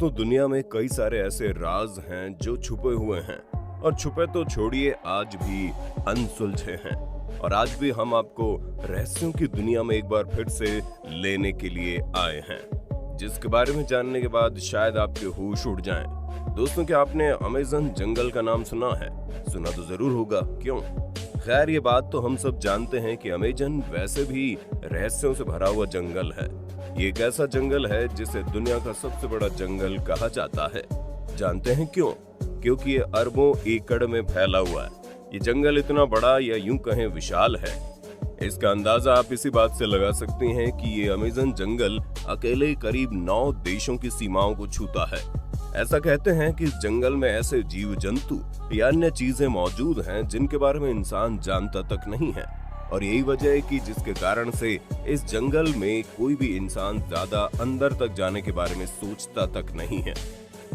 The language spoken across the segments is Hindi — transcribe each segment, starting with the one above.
दोस्तों, दुनिया में कई सारे ऐसे राज हैं जो छुपे हुए हैं और छुपे तो छोड़िए, आज भी अनसुलझे हैं। और आज भी हम आपको रहस्यों की दुनिया में एक बार फिर से लेने के लिए आए हैं, जिसके बारे में जानने के बाद शायद आपके होश उड़ जाएं। दोस्तों, क्या आपने अमेज़न जंगल का नाम सुना है? सुना तो जरूर होगा, क्यों? खैर, ये बात तो हम सब जानते हैं कि अमेज़न वैसे भी रहस्यों से भरा हुआ जंगल है। ये एक ऐसा जंगल है जिसे दुनिया का सबसे बड़ा जंगल कहा जाता है। जानते हैं क्यों? क्योंकि ये अरबों एकड़ में फैला हुआ है। ये जंगल इतना बड़ा या यूं कहें विशाल है। इसका अंदाजा आप इसी बात से लगा सकते हैं कि ये अमेज़न जंगल अकेले करीब 9 देशों की सीमाओं को छूता है। ऐसा कहते हैं कि इस जंगल में ऐसे जीव जंतु या अन्य चीजें मौजूद हैं जिनके बारे में इंसान जानता तक नहीं है। और यही वजह है कि जिसके कारण से इस जंगल में कोई भी इंसान ज्यादा अंदर तक जाने के बारे में सोचता तक नहीं है।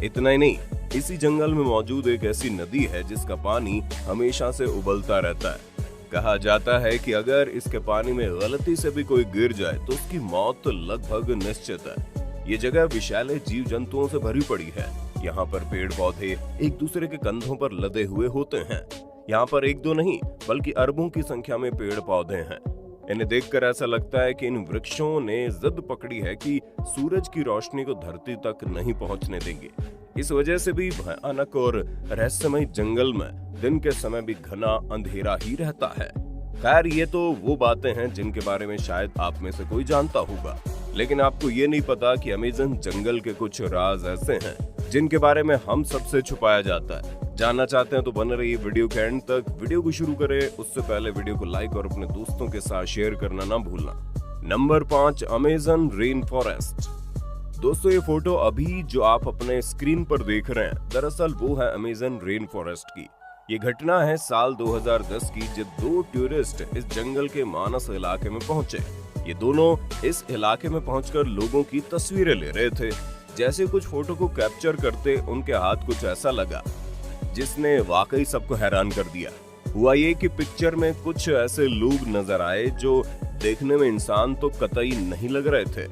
इतना ही नहीं, इसी जंगल में मौजूद एक ऐसी नदी है जिसका पानी हमेशा से उबलता रहता है। कहा जाता है कि अगर इसके पानी में गलती से भी कोई गिर जाए तो उसकी मौत तो लगभग निश्चित है। ये जगह विशाल जीव जंतुओं से भरी पड़ी है। यहाँ पर पेड़ पौधे एक दूसरे के कंधों पर लदे हुए होते हैं। यहाँ पर एक दो नहीं बल्कि अरबों की संख्या में पेड़ पौधे हैं। इन्हें देखकर ऐसा लगता है कि इन वृक्षों ने जिद पकड़ी है कि सूरज की रोशनी को धरती तक नहीं पहुंचने देंगे। इस वजह से भी भयानक और रहस्यमय जंगल में दिन के समय भी घना अंधेरा ही रहता है। खैर, ये तो वो बातें हैं जिनके बारे में शायद आप में से कोई जानता होगा, लेकिन आपको ये नहीं पता कि अमेज़न जंगल के कुछ राज ऐसे हैं जिनके बारे में हम सबसे छुपाया जाता है। जानना चाहते हैं तो बने रहिए वीडियो के एंड तक। वीडियो को शुरू करें उससे पहले वीडियो को लाइक और अपने दोस्तों के साथ शेयर करना ना भूलना। Number 5, Amazon rain forest. दोस्तों, ये फोटो अभी जो आप अपने स्क्रीन पर देख रहे हैं, दरअसल वो है अमेज़न रेन फॉरेस्ट की। ये घटना है साल 2010 की, जब 2 टूरिस्ट इस जंगल के मानस इलाके में पहुंचे। ये दोनों इस इलाके में पहुंचकर लोगों की तस्वीरें ले रहे थे। जैसे कुछ फोटो को कैप्चर करते उनके हाथ कुछ ऐसा लगा जिसने वाकई सबको हैरान कर दिया। हुआ ये कि पिक्चर में कुछ ऐसे लोग नजर आए जो देखने में इंसान तो कतई नहीं लग रहे थे।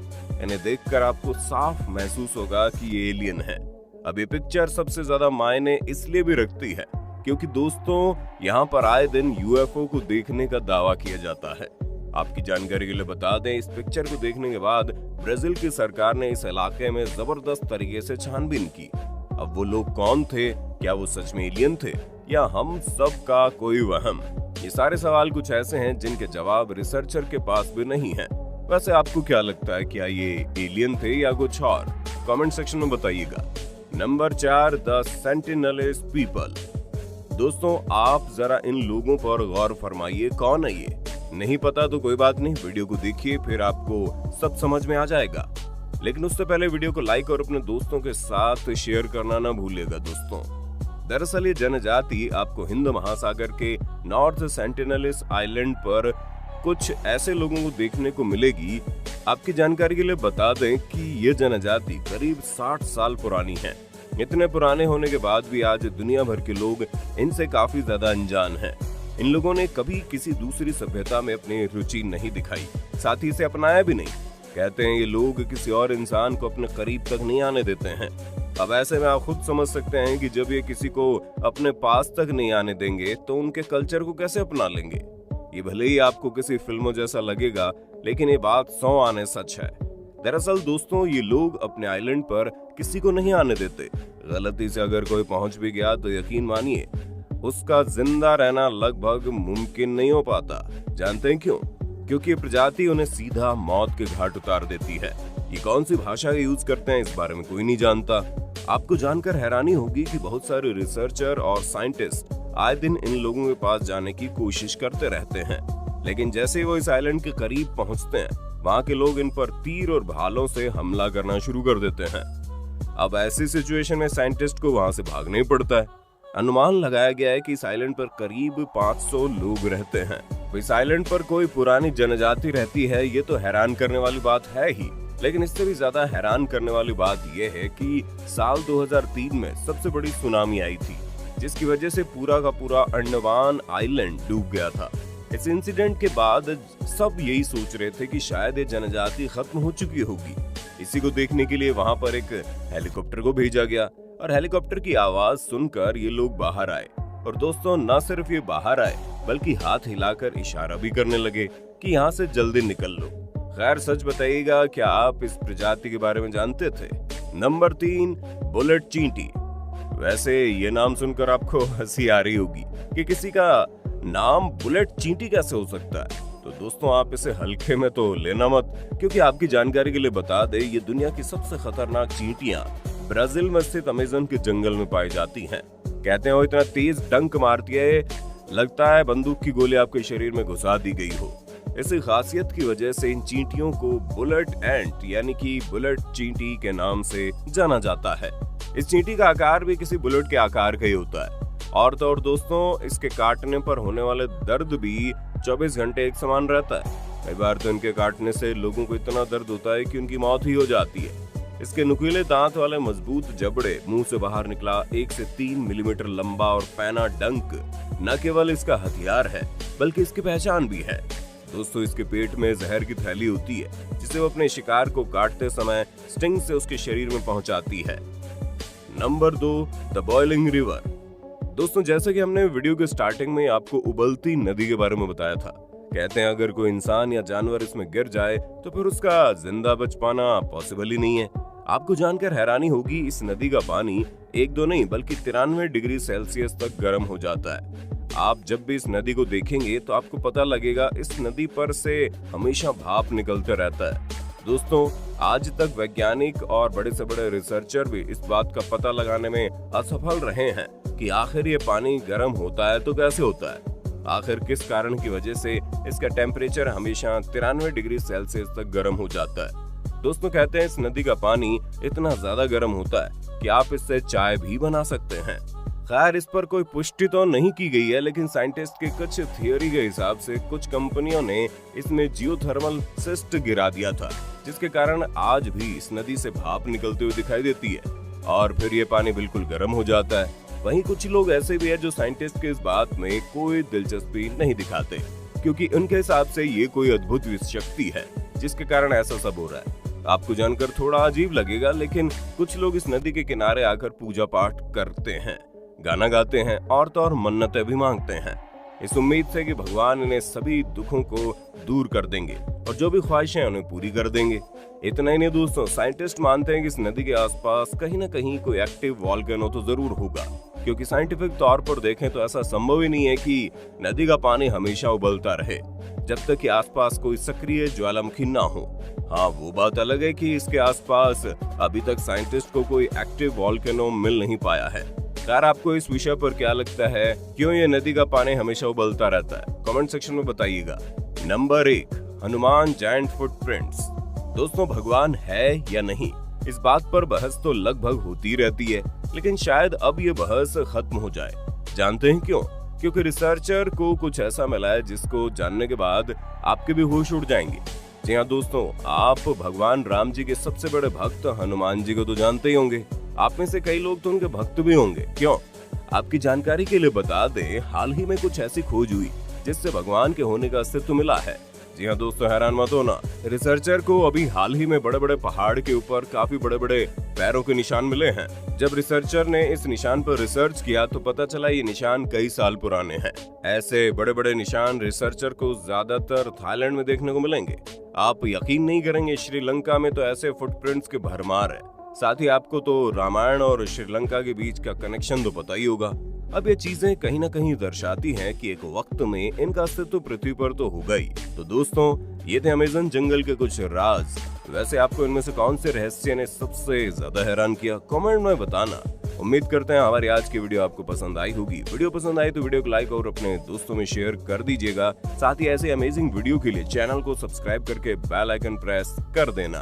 इन्हें देखकर आपको साफ महसूस होगा कि ये एलियन है। अब ये पिक्चर सबसे ज्यादा मायने इसलिए भी रखती है क्योंकि दोस्तों, यहाँ पर आए दिन यूएफओ को देखने का दावा किया जाता है। आपकी जानकारी के लिए बता दें, इस पिक्चर को देखने के बाद ब्राजील की सरकार ने इस इलाके में जबरदस्त तरीके से छानबीन की। अब वो लोग कौन थे? क्या वो सच में एलियन थे या हम सब का कोई वहम? ये सारे सवाल कुछ ऐसे हैं जिनके जवाब रिसर्चर के पास भी नहीं है। वैसे आपको क्या लगता है, क्या ये एलियन थे या कुछ और? कमेंट सेक्शन में बताइएगा। Number 4, the Sentinelese people. दोस्तों, आप जरा इन लोगों पर गौर फरमाइए, कौन है ये? नहीं पता तो कोई बात नहीं, वीडियो को देखिए, फिर आपको सब समझ में आ जाएगा। लेकिन उससे पहले वीडियो को लाइक और अपने दोस्तों के साथ शेयर करना ना भूलिएगा। दोस्तों, दरअसल ये जनजाति आपको हिंद महासागर के नॉर्थ सेंटिनलीज आइलैंड पर कुछ ऐसे लोगों को देखने को मिलेगी। आपकी जानकारी के लिए बता दें कि ये जनजाति करीब 60 साल पुरानी है। इतने पुराने होने के बाद भी आज दुनिया भर के लोग इनसे काफी ज्यादा अनजान हैं। इन लोगों ने कभी किसी दूसरी सभ्यता में अपनी रुचि नहीं दिखाई, साथ ही इसे अपनाया भी नहीं। कहते हैं ये लोग किसी और इंसान को अपने करीब तक नहीं आने देते हैं। अब ऐसे में आप खुद समझ सकते हैं कि जब ये किसी को अपने पास तक नहीं आने देंगे तो उनके कल्चर को कैसे अपना लेंगे। ये भले ही आपको किसी फिल्मों जैसा लगेगा, लेकिन ये बात 100 आने सच है। दरअसल दोस्तों, ये लोग अपने आइलैंड पर किसी को नहीं आने देते। गलती से अगर कोई पहुंच भी गया तो यकीन मानिए उसका जिंदा रहना लगभग मुमकिन नहीं हो पाता। जानते हैं क्यों? क्योंकि ये प्रजाति उन्हें सीधा मौत के घाट उतार देती है। ये कौन सी भाषा यूज करते हैं इस बारे में कोई नहीं जानता। आपको जानकर हैरानी होगी कि बहुत सारे रिसर्चर और साइंटिस्ट आए दिन इन लोगों के पास जाने की कोशिश करते रहते हैं, लेकिन जैसे ही वो इस आइलैंड के करीब पहुंचते हैं, वहाँ के लोग इन पर तीर और भालों से हमला करना शुरू कर देते हैं। अब ऐसी सिचुएशन में साइंटिस्ट को वहाँ से भागना ही पड़ता है। अनुमान लगाया गया है कि इस आइलैंड पर करीब 500 लोग रहते हैं। इस आइलैंड पर कोई पुरानी जनजाति रहती है, ये तो हैरान करने वाली बात है ही, लेकिन इससे भी ज्यादा हैरान करने वाली बात यह है कि साल 2003 में सबसे बड़ी सुनामी आई थी, जिसकी वजह से पूरा का पूरा अंडमान आइलैंड डूब गया था। इस इंसिडेंट के बाद सब यही सोच रहे थे कि शायद ये जनजाति खत्म हो चुकी होगी इसी को देखने के लिए वहां पर एक हेलीकॉप्टर को भेजा गया और हेलीकॉप्टर की आवाज सुनकर ये लोग बाहर आए। और दोस्तों न सिर्फ ये बाहर आए बल्कि हाथ हिलाकर इशारा भी करने लगे कि यहाँ से जल्दी निकल लो। खैर सच बताइएगा, क्या आप इस प्रजाति के बारे में जानते थे? नंबर 3, बुलेट चींटी। वैसे ये नाम सुनकर आपको हंसी आ रही होगी कि किसी का नाम बुलेट चींटी कैसे हो सकता है। तो दोस्तों आप इसे हल्के में तो लेना मत, क्योंकि आपकी जानकारी के लिए बता दे ये दुनिया की सबसे खतरनाक चींटियां ब्राजील में स्थित अमेज़न के जंगल में पाई जाती हैं। कहते हैं वो इतना तेज डंक मारती है, लगता है बंदूक की गोली आपके शरीर में घुसा दी गई हो। इसी खासियत की वजह से इन चींटियों को बुलेट एंट यानी कि बुलेट चींटी के नाम से जाना जाता है। इस चींटी का आकार भी किसी बुलेट के आकार का ही होता है। और तो और दोस्तों इसके काटने पर होने वाले दर्द भी 24 घंटे एक समान रहता है। कई बार तो इनके काटने से लोगों को इतना दर्द होता है कि उनकी मौत ही हो जाती है। इसके नुकीले दांत वाले मजबूत जबड़े, मुंह से बाहर निकला 1 से 3 मिलीमीटर लंबा और पैना डंक न केवल इसका हथियार है बल्कि इसकी पहचान भी है। दोस्तों इसके पेट में जहर की थैली होती है जिसे वो अपने शिकार को काटते समय स्टिंग से उसके शरीर में पहुंचाती है। Number 2, the boiling river. दोस्तों जैसे कि हमने वीडियो के स्टार्टिंग में आपको उबलती नदी के बारे में बताया था, कहते हैं अगर कोई इंसान या जानवर इसमें गिर जाए तो फिर उसका जिंदा बच पाना पॉसिबल ही नहीं है। आपको जानकर हैरानी होगी इस नदी का पानी 1-2 नहीं बल्कि 93 डिग्री सेल्सियस तक गर्म हो जाता है। आप जब भी इस नदी को देखेंगे तो आपको पता लगेगा इस नदी पर से हमेशा भाप निकलते रहता है। दोस्तों आज तक वैज्ञानिक और बड़े से बड़े रिसर्चर भी इस बात का पता लगाने में असफल रहे हैं कि आखिर ये पानी गर्म होता है तो कैसे होता है, आखिर किस कारण की वजह से इसका टेम्परेचर हमेशा 93 डिग्री सेल्सियस तक गर्म हो जाता है। दोस्तों कहते हैं इस नदी का पानी इतना ज्यादा गर्म होता है कि आप इससे चाय भी बना सकते हैं। खैर इस पर कोई पुष्टि तो नहीं की गई है, लेकिन साइंटिस्ट के कुछ थियोरी के हिसाब से कुछ कंपनियों ने इसमें जियोथर्मल सिस्ट गिरा दिया था, जिसके कारण आज भी इस नदी से भाप निकलती हुई दिखाई देती है और फिर ये पानी बिल्कुल गर्म हो जाता है। वहीं कुछ लोग ऐसे भी हैं जो साइंटिस्ट के इस बात में कोई दिलचस्पी नहीं दिखाते, क्योंकि उनके हिसाब से ये कोई अद्भुत शक्ति है जिसके कारण ऐसा सब हो रहा है। आपको जानकर थोड़ा अजीब लगेगा, लेकिन कुछ लोग इस नदी के किनारे आकर पूजा पाठ करते हैं, गाना गाते हैं और तो और मन्नतें भी मांगते हैं, इस उम्मीद से कि भगवान इन्हें सभी दुखों को दूर कर देंगे और जो भी ख्वाहिशें उन्हें पूरी कर देंगे। इतना ही नहीं दोस्तों, साइंटिस्ट मानते हैं कि इस नदी के आसपास कहीं न कहीं कोई एक्टिव वॉल्केनो तो जरूर होगा, क्योंकि साइंटिफिक तौर पर देखें तो ऐसा संभव ही नहीं है कि नदी का पानी हमेशा उबलता रहे जब तक कि आसपास कोई सक्रिय ज्वालामुखी ना हो। हाँ वो बात अलग है कि इसके आसपास अभी तक साइंटिस्ट को कोई एक्टिव वॉल्केनो मिल नहीं पाया है। खैर आपको इस विषय पर क्या लगता है, क्यों ये नदी का पानी हमेशा उबलता रहता है? कमेंट सेक्शन में बताइएगा। Number 1, Hanuman giant footprints. दोस्तों भगवान है या नहीं, इस बात पर बहस तो लगभग होती रहती है, लेकिन शायद अब ये बहस खत्म हो जाए। जानते हैं क्यों? क्योंकि रिसर्चर को कुछ ऐसा मिला है जिसको जानने के बाद आपके भी होश उड़ जाएंगे। जी हाँ दोस्तों, आप भगवान राम जी के सबसे बड़े भक्त हनुमान जी को तो जानते ही होंगे। आप में से कई लोग तो उनके भक्त भी होंगे। क्यों? आपकी जानकारी के लिए बता दें, हाल ही में कुछ ऐसी खोज हुई जिससे भगवान के होने का अस्तित्व मिला है। जी हाँ दोस्तों, हैरान मत होना, रिसर्चर को अभी हाल ही में बड़े बड़े पहाड़ के ऊपर काफी बड़े बड़े पैरों के निशान मिले हैं। जब रिसर्चर ने इस निशान पर रिसर्च किया तो पता चला ये निशान कई साल पुराने हैं। ऐसे बड़े बड़े निशान रिसर्चर को ज्यादातर थाईलैंड में देखने को मिलेंगे। आप यकीन नहीं करेंगे, श्रीलंका में तो ऐसे फुटप्रिंट्स के भरमार है। साथ ही आपको तो रामायण और श्रीलंका के बीच का कनेक्शन तो पता ही होगा। अब ये चीजें कहीं ना कहीं दर्शाती हैं कि एक वक्त में इनका अस्तित्व पृथ्वी पर तो होगा ही। तो दोस्तों ये थे अमेज़न जंगल के कुछ राज। वैसे आपको इनमें से कौन से रहस्य ने सबसे ज्यादा हैरान किया, कमेंट में बताना। उम्मीद करते हैं हमारी आज की वीडियो आपको पसंद आई होगी। वीडियो पसंद आई तो वीडियो को लाइक और अपने दोस्तों में शेयर कर दीजिएगा। साथ ही ऐसे अमेजिंग वीडियो के लिए चैनल को सब्सक्राइब करके बेल आइकन प्रेस कर देना।